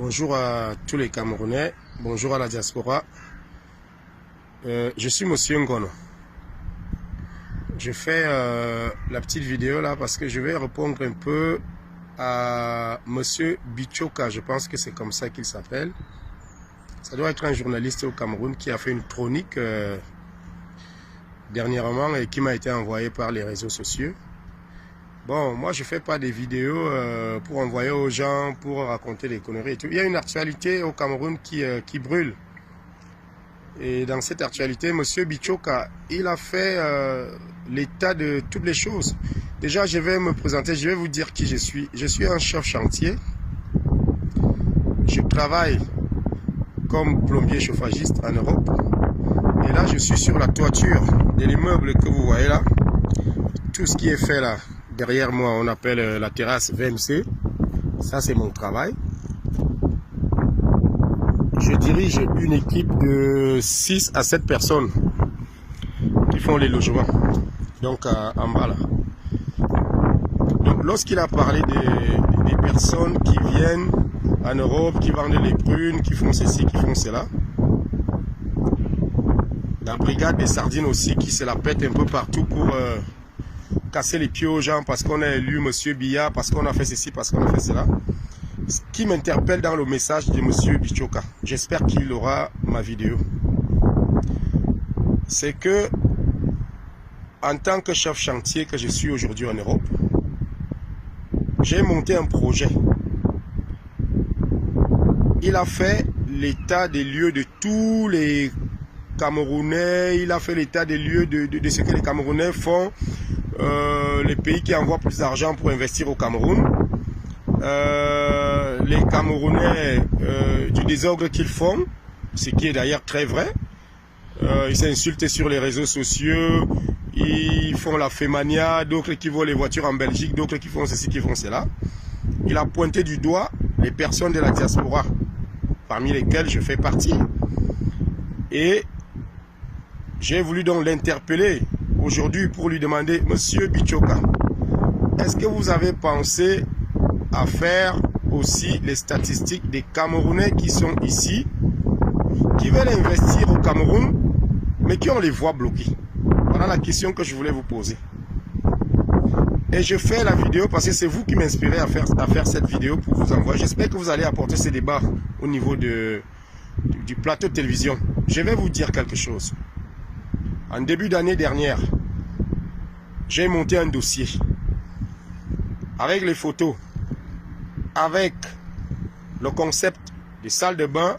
Bonjour à tous les Camerounais, bonjour à la diaspora. Je suis Monsieur Ngono. Je fais la petite vidéo là parce que je vais répondre un peu à Monsieur Bichoka, je pense que c'est comme ça qu'il s'appelle. Ça doit être un journaliste au Cameroun qui a fait une chronique dernièrement et qui m'a été envoyée par les réseaux sociaux. Bon, moi je fais pas des vidéos pour envoyer aux gens, pour raconter des conneries et tout. Il y a une actualité au Cameroun qui brûle. Et dans cette actualité, Monsieur Bichoka, il a fait l'état de toutes les choses. Déjà, je vais me présenter, je vais vous dire qui je suis. Je suis un chef chantier. Je travaille comme plombier chauffagiste en Europe. Et là, je suis sur la toiture de l'immeuble que vous voyez là. Tout ce qui est fait là, derrière moi, on appelle la terrasse VMC. Ça, c'est mon travail. Je dirige une équipe de 6 à 7 personnes qui font les logements. Donc, en bas là. Donc, lorsqu'il a parlé des personnes qui viennent en Europe, qui vendent les prunes, qui font ceci, qui font cela. La brigade des sardines aussi qui se la pète un peu partout pour casser les pieds aux gens parce qu'on a élu Monsieur Biya, parce qu'on a fait ceci, parce qu'on a fait cela. Ce qui m'interpelle dans le message de Monsieur Bichoka, j'espère qu'il aura ma vidéo, c'est que en tant que chef chantier que je suis aujourd'hui en Europe, j'ai monté un projet. Il a fait l'état des lieux de tous les Camerounais, il a fait l'état des lieux de ce que les Camerounais font, les pays qui envoient plus d'argent pour investir au Cameroun, les Camerounais du désordre qu'ils font, ce qui est d'ailleurs très vrai. Ils s'insultent sur les réseaux sociaux, ils font la fémania, d'autres qui volent les voitures en Belgique, d'autres qui font ceci, qui font cela. Il a pointé du doigt les personnes de la diaspora, parmi lesquelles je fais partie. Et j'ai voulu donc l'interpeller aujourd'hui pour lui demander, Monsieur Bichoka, est-ce que vous avez pensé à faire aussi les statistiques des Camerounais qui sont ici, qui veulent investir au Cameroun, mais qui ont les voies bloquées? Voilà la question que je voulais vous poser. Et je fais la vidéo parce que c'est vous qui m'inspirez à faire cette vidéo pour vous envoyer. J'espère que vous allez apporter ces débats au niveau du plateau de télévision. Je vais vous dire quelque chose. En début d'année dernière, j'ai monté un dossier avec les photos, avec le concept des salles de bain,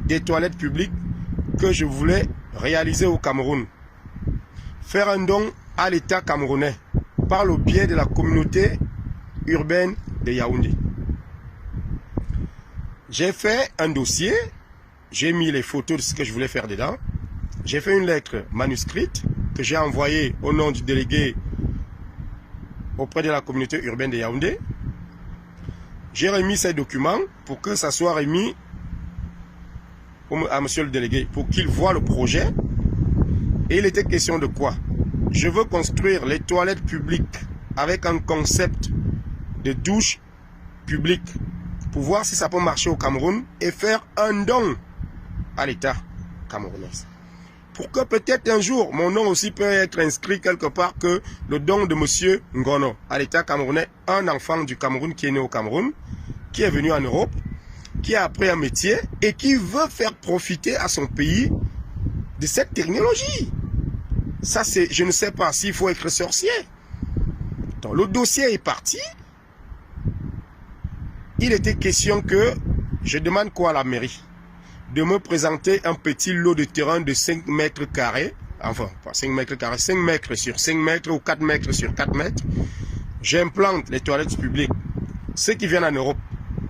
des toilettes publiques que je voulais réaliser au Cameroun. Faire un don à l'État camerounais par le biais de la communauté urbaine de Yaoundé. J'ai fait un dossier, j'ai mis les photos de ce que je voulais faire dedans. J'ai fait une lettre manuscrite que j'ai envoyée au nom du délégué auprès de la communauté urbaine de Yaoundé. J'ai remis ces documents pour que ça soit remis à monsieur le délégué, pour qu'il voit le projet. Et il était question de quoi? Je veux construire les toilettes publiques avec un concept de douche publique pour voir si ça peut marcher au Cameroun et faire un don à l'État camerounais. Pour que peut-être un jour, mon nom aussi peut être inscrit quelque part, que le don de Monsieur Ngono à l'État camerounais, un enfant du Cameroun qui est né au Cameroun, qui est venu en Europe, qui a appris un métier et qui veut faire profiter à son pays de cette technologie. Ça, c'est, je ne sais pas s'il faut être sorcier. Donc, le dossier est parti. Il était question que je demande quoi à la mairie? De me présenter un petit lot de terrain de 5 mètres carrés, enfin pas 5 mètres carrés, 5 mètres sur 5 mètres ou 4 mètres sur 4 mètres. J'implante les toilettes publiques. Ceux qui viennent en Europe,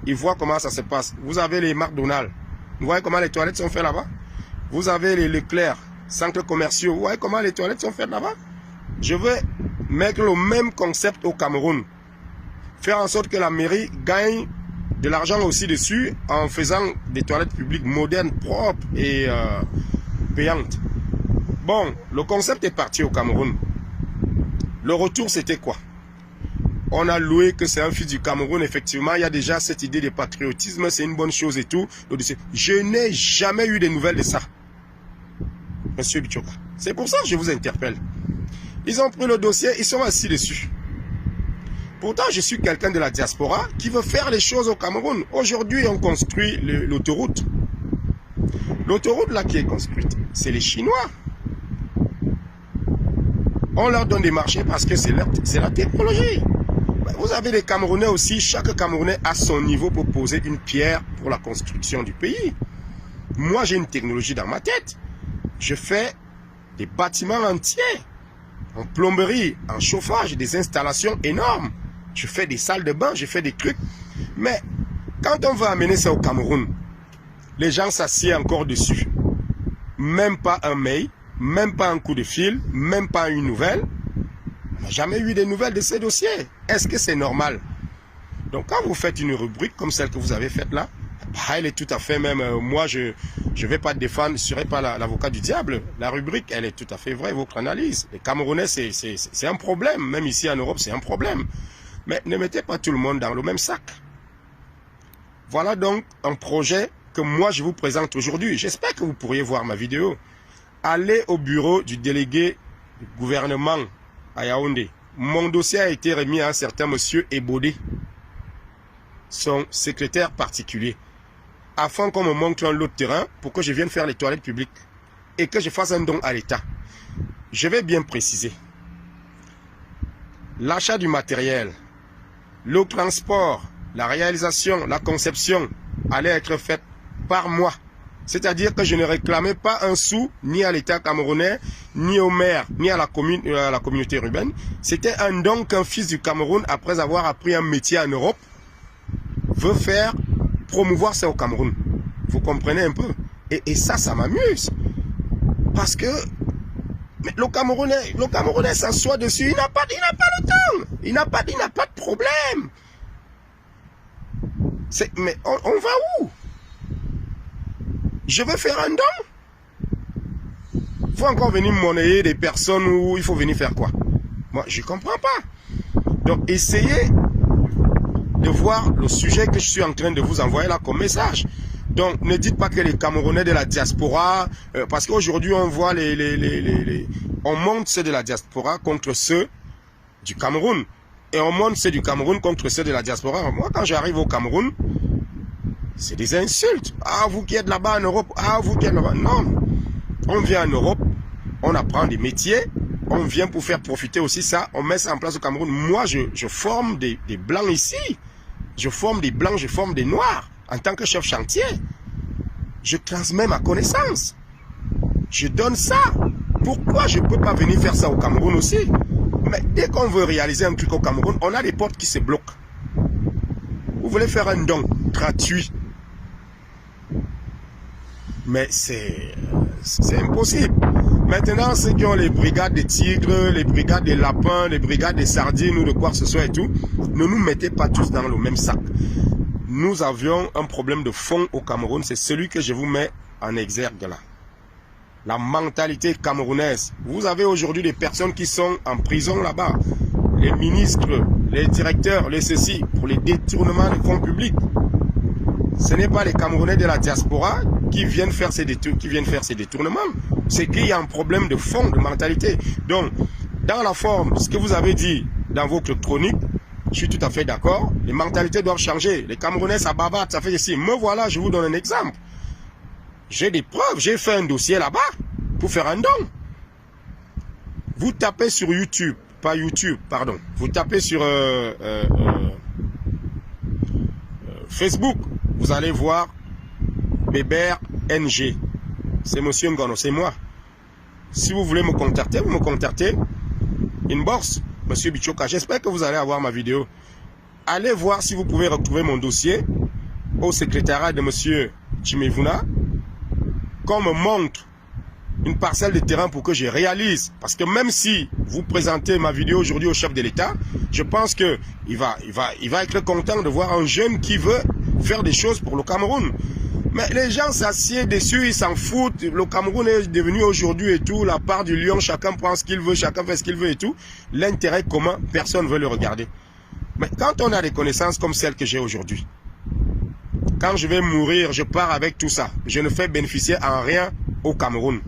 ils voient comment ça se passe. Vous avez les McDonald's, vous voyez comment les toilettes sont faites là-bas. Vous avez les Leclerc, centres commerciaux, vous voyez comment les toilettes sont faites là-bas. Je veux mettre le même concept au Cameroun. Faire en sorte que la mairie gagne de l'argent aussi dessus en faisant des toilettes publiques modernes, propres et payantes. Bon, le concept est parti au Cameroun. Le retour, c'était quoi? on a loué que c'est un fils du Cameroun, effectivement, il y a déjà cette idée de patriotisme, c'est une bonne chose et tout. Je n'ai jamais eu de nouvelles de ça, Monsieur Bichoka. C'est pour ça que je vous interpelle. Ils ont pris le dossier, ils sont assis dessus. Pourtant, je suis quelqu'un de la diaspora qui veut faire les choses au Cameroun. Aujourd'hui, on construit l'autoroute. L'autoroute là qui est construite, c'est les Chinois. On leur donne des marchés parce que c'est la technologie. Vous avez des Camerounais aussi, chaque Camerounais a son niveau pour poser une pierre pour la construction du pays. Moi, j'ai une technologie dans ma tête. Je fais des bâtiments entiers, en plomberie, en chauffage, des installations énormes. Je fais des salles de bain, je fais des trucs. Mais quand on va amener ça au Cameroun, les gens s'assiedent encore dessus. Même pas un mail, même pas un coup de fil, même pas une nouvelle. On n'a jamais eu de nouvelles de ces dossiers. Est-ce que c'est normal? Donc quand vous faites une rubrique comme celle que vous avez faite là, elle est tout à fait même, moi je ne vais pas défendre, je ne serai pas l'avocat du diable. La rubrique, elle est tout à fait vraie, votre analyse. Les Camerounais, c'est un problème. Même ici en Europe, c'est un problème. Mais ne mettez pas tout le monde dans le même sac. Voilà donc un projet que moi je vous présente aujourd'hui. J'espère que vous pourriez voir ma vidéo. Allez au bureau du délégué du gouvernement à Yaoundé. Mon dossier a été remis à un certain monsieur Ebodé, son secrétaire particulier, afin qu'on me montre un lot de terrain pour que je vienne faire les toilettes publiques et que je fasse un don à l'État. Je vais bien préciser. L'achat du matériel, le transport, la réalisation, la conception allait être faite par moi. C'est-à-dire que je ne réclamais pas un sou ni à l'État camerounais, ni au maire, ni à la communauté urbaine. C'était un don qu'un fils du Cameroun, après avoir appris un métier en Europe, veut faire, promouvoir ça au Cameroun. Vous comprenez un peu? Et ça m'amuse. Parce que mais le Camerounais s'assoit dessus, il n'a pas le temps. Il n'a pas de problème. Mais on va où? Je veux faire un don. Il faut encore venir monnayer des personnes où il faut venir faire quoi? Moi, je ne comprends pas. Donc, essayez de voir le sujet que je suis en train de vous envoyer là comme message. Donc, ne dites pas que les Camerounais de la diaspora, parce qu'aujourd'hui, on voit on monte ceux de la diaspora contre ceux du Cameroun. Et on monte ceux du Cameroun contre ceux de la diaspora. Moi, quand j'arrive au Cameroun, c'est des insultes. Ah, vous qui êtes là-bas en Europe. Ah, vous qui êtes là-bas. Non. On vient en Europe, on apprend des métiers, on vient pour faire profiter aussi ça, on met ça en place au Cameroun. Moi, je forme des blancs ici. Je forme des blancs, je forme des noirs. En tant que chef chantier, je transmets ma connaissance. Je donne ça. Pourquoi je ne peux pas venir faire ça au Cameroun aussi? Mais dès qu'on veut réaliser un truc au Cameroun, on a des portes qui se bloquent. Vous voulez faire un don gratuit. Mais c'est impossible. Maintenant, ceux qui ont les brigades des tigres, les brigades des lapins, les brigades des sardines ou de quoi que ce soit et tout, ne nous mettez pas tous dans le même sac. Nous avions un problème de fond au Cameroun, c'est celui que je vous mets en exergue là. La mentalité camerounaise. Vous avez aujourd'hui des personnes qui sont en prison là-bas. Les ministres, les directeurs, les ceci, pour les détournements de fonds publics. Ce n'est pas les Camerounais de la diaspora qui viennent faire ces détournements. C'est qu'il y a un problème de fond, de mentalité. Donc, dans la forme, ce que vous avez dit dans votre chronique, je suis tout à fait d'accord. Les mentalités doivent changer. Les Camerounais, ça bavarde, ça fait ici. Me voilà, je vous donne un exemple. J'ai des preuves. J'ai fait un dossier là-bas pour faire un don. Vous tapez sur YouTube, pas YouTube, pardon. Vous tapez sur Facebook. Vous allez voir Bébert NG. C'est Monsieur Ngono, c'est moi. Si vous voulez me contacter, vous me contactez. Inbox, Monsieur Bichoka. J'espère que vous allez avoir ma vidéo. Allez voir si vous pouvez retrouver mon dossier au secrétariat de Monsieur Chimevuna. Qu'on me montre une parcelle de terrain pour que je réalise. Parce que même si vous présentez ma vidéo aujourd'hui au chef de l'État, je pense qu'il va être content de voir un jeune qui veut faire des choses pour le Cameroun. Mais les gens s'assiedent dessus, ils s'en foutent. Le Cameroun est devenu aujourd'hui et tout, la part du lion, chacun prend ce qu'il veut, chacun fait ce qu'il veut et tout. L'intérêt commun, personne ne veut le regarder. Mais quand on a des connaissances comme celles que j'ai aujourd'hui, quand je vais mourir, je pars avec tout ça. Je ne fais bénéficier en rien au Cameroun.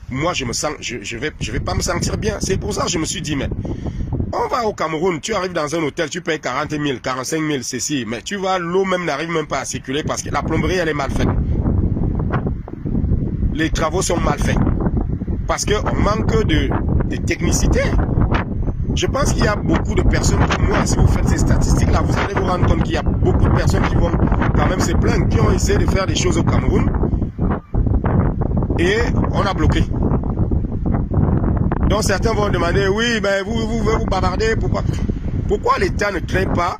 Moi, je vais pas me sentir bien. C'est pour ça que je me suis dit, mais on va au Cameroun, tu arrives dans un hôtel, tu payes 40 000, 45 000, ceci, mais tu vas, l'eau même n'arrive même pas à circuler parce que la plomberie, elle est mal faite. Les travaux sont mal faits. Parce qu'on manque de technicité. Je pense qu'il y a beaucoup de personnes comme moi, si vous faites ces statistiques-là, vous allez vous rendre compte qu'il y a beaucoup de personnes qui vont quand même se plaindre, qui ont essayé de faire des choses au Cameroun. Et on a bloqué. Donc certains vont demander, oui, ben vous bavarder, pourquoi l'État ne crée pas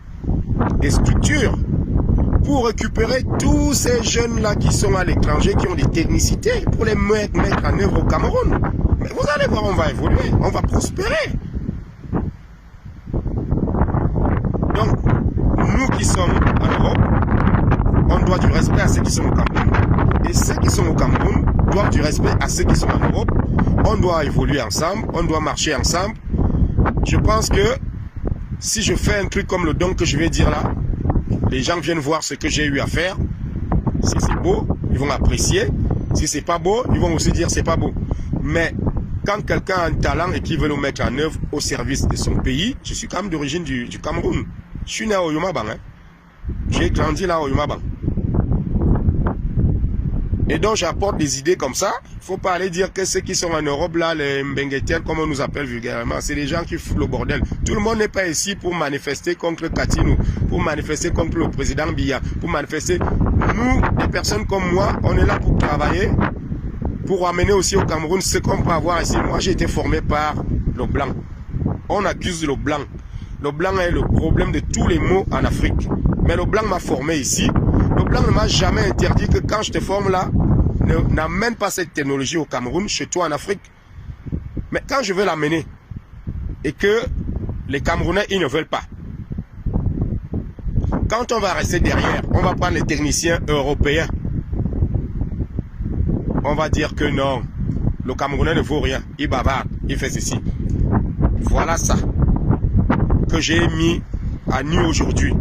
des structures pour récupérer tous ces jeunes-là qui sont à l'étranger, qui ont des technicités, pour les mettre en œuvre au Cameroun. Mais vous allez voir, on va évoluer, on va prospérer. Donc, nous qui sommes en Europe, on doit du respect à ceux qui sont au Cameroun. Et ceux qui sont au Cameroun doivent du respect à ceux qui sont en Europe. On doit évoluer ensemble, on doit marcher ensemble. Je pense que si je fais un truc comme le don que je vais dire là, les gens viennent voir ce que j'ai eu à faire. Si c'est beau, ils vont apprécier. Si c'est pas beau, ils vont aussi dire c'est pas beau. Mais quand quelqu'un a un talent et qui veut le mettre en œuvre au service de son pays, je suis quand même d'origine du Cameroun. Je suis né à Oyomabang. Hein. J'ai grandi là à Oyomabang. Et donc j'apporte des idées comme ça. Il ne faut pas aller dire que ceux qui sont en Europe, là, les Mbenguetiens, comme on nous appelle vulgairement, c'est des gens qui foutent le bordel. Tout le monde n'est pas ici pour manifester contre Katinou, pour manifester contre le président Biya, pour manifester. Nous, des personnes comme moi, on est là pour travailler, pour amener aussi au Cameroun ce qu'on peut avoir ici. Moi, j'ai été formé par le blanc. On accuse le blanc. Le blanc est le problème de tous les maux en Afrique. Mais le blanc m'a formé ici. Le blanc ne m'a jamais interdit que quand je te forme là, n'amène pas cette technologie au Cameroun, chez toi en Afrique. Mais quand je veux l'amener, et que les Camerounais, ils ne veulent pas. Quand on va rester derrière, on va prendre les techniciens européens. On va dire que non, le Camerounais ne vaut rien. Il bavarde, il fait ceci. Voilà ça que j'ai mis à nu aujourd'hui.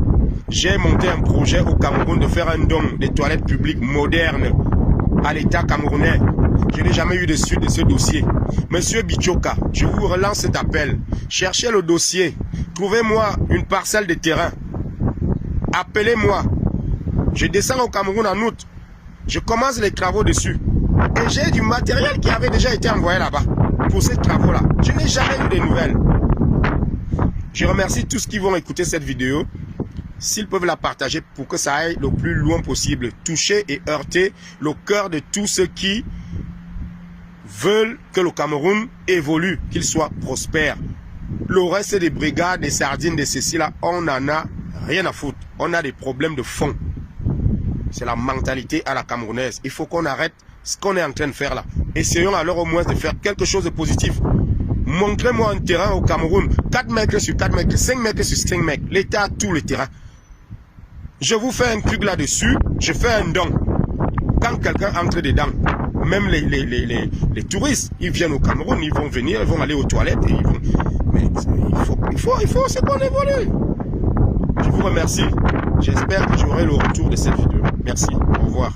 J'ai monté un projet au Cameroun de faire un don des toilettes publiques modernes à l'État camerounais. Je n'ai jamais eu de suite de ce dossier. Monsieur Bichoka, je vous relance cet appel. Cherchez le dossier. Trouvez-moi une parcelle de terrain. Appelez-moi. Je descends au Cameroun en août. Je commence les travaux dessus. Et j'ai du matériel qui avait déjà été envoyé là-bas pour ces travaux-là. Je n'ai jamais eu de nouvelles. Je remercie tous ceux qui vont écouter cette vidéo. S'ils peuvent la partager pour que ça aille le plus loin possible. Toucher et heurter le cœur de tous ceux qui veulent que le Cameroun évolue, qu'il soit prospère. Le reste des brigades, des sardines, des ceci là, on n'en a rien à foutre. On a des problèmes de fond. C'est la mentalité à la camerounaise. Il faut qu'on arrête ce qu'on est en train de faire là. Essayons alors au moins de faire quelque chose de positif. Montrez-moi un terrain au Cameroun. 4 mètres sur 4 mètres, 5 mètres sur 5 mètres. L'État a tout le terrain. Je vous fais un truc là-dessus. Je fais un don. Quand quelqu'un entre dedans, même les touristes, ils viennent au Cameroun, ils vont venir, ils vont aller aux toilettes. Et ils vont... Mais il faut c'est qu'on évolue. Je vous remercie. J'espère que j'aurai le retour de cette vidéo. Merci. Au revoir.